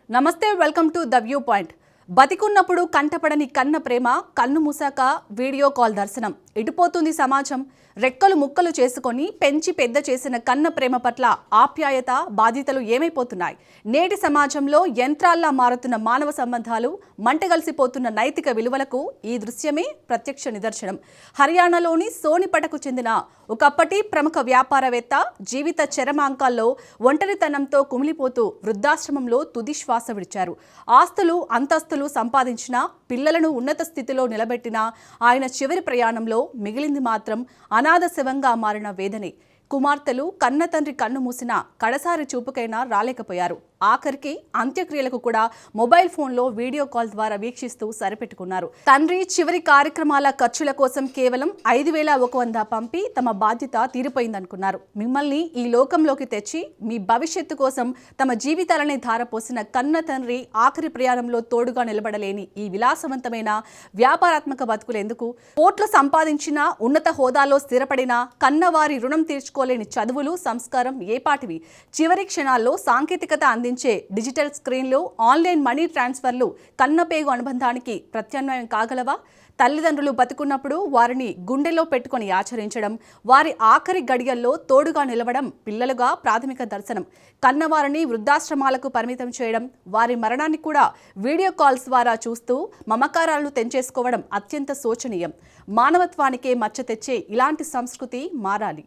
నమస్తే, welcome to the view point. బతికున్నప్పుడు కంటపడని కన్న ప్రేమ, కన్ను మూసాక వీడియో కాల్ దర్శనం. ఇటుపోతుంది సమాజం. రెక్కలు ముక్కలు చేసుకొని పెంచి పెద్ద చేసిన కన్న ప్రేమ పట్ల ఆప్యాయత, బాధ్యతలు ఏమైపోతున్నాయి? నేటి సమాజంలో యంత్రాల్లా మారుతున్న మానవ సంబంధాలు, మంటగలిసిపోతున్న నైతిక విలువలకు ఈ దృశ్యమే ప్రత్యక్ష నిదర్శనం. హర్యానాలోని సోనిపటకు చెందిన ఒకప్పటి ప్రముఖ వ్యాపారవేత్త జీవిత చరమాంకాల్లో ఒంటరితనంతో కుమిలిపోతూ వృద్ధాశ్రమంలో తుది శ్వాస విడిచారు. ఆస్తులు, అంతస్తులు సంపాదించిన, పిల్లలను ఉన్నత స్థితిలో నిలబెట్టిన ఆయన చివరి ప్రయాణంలో మిగిలింది మాత్రం అనాథ శవంగా మారిన వేదనే. కుమార్తెలు కన్న తండ్రి కన్ను మూసిన కడసారి చూపుకైనా రాలేకపోయారు. ఆఖరికి అంత్యక్రియలకు కూడా మొబైల్ ఫోన్లో వీడియో కాల్ ద్వారా వీక్షిస్తూ సరిపెట్టుకున్నారు. తండ్రి చివరి కార్యక్రమాల ఖర్చుల కోసం కేవలం 5,100 పంపి తమ బాధ్యత తీరిపోయిందనుకున్నారు. మిమ్మల్ని ఈ లోకంలోకి తెచ్చి మీ భవిష్యత్తు కోసం తమ జీవితాలని ధారపోసిన కన్న తండ్రి ఆఖరి ప్రయాణంలో తోడుగా నిలబడలేని ఈ విలాసవంతమైన వ్యాపారాత్మక బతుకులెందుకు? కోట్లు సంపాదించిన, ఉన్నత హోదాలో స్థిరపడిన కన్నవారి రుణం తీర్చుకోలేని చదువులు, సంస్కారం ఏపాటివి? చివరి క్షణాల్లో సాంకేతికత అందించే డిజిటల్ స్క్రీన్లు, ఆన్లైన్ మనీ ట్రాన్స్ఫర్లు కన్నపేగు అనుబంధానికి ప్రత్యామ్నాయం కాగలవా? తల్లిదండ్రులు బతుకున్నప్పుడు వారిని గుండెలో పెట్టుకొని ఆచరించడం, వారి ఆఖరి గడియల్లో తోడుగా నిలవడం పిల్లలుగా ప్రాథమిక దర్శనం. కన్నవారిని వృద్ధాశ్రమాలకు పరిమితం చేయడం, వారి మరణాన్ని కూడా వీడియో కాల్స్ ద్వారా చూస్తూ మమకారాలను తెంచేసుకోవడం అత్యంత శోచనీయం. మానవత్వానికే మచ్చ తెచ్చే ఇలాంటి సంస్కృతి మారాలి.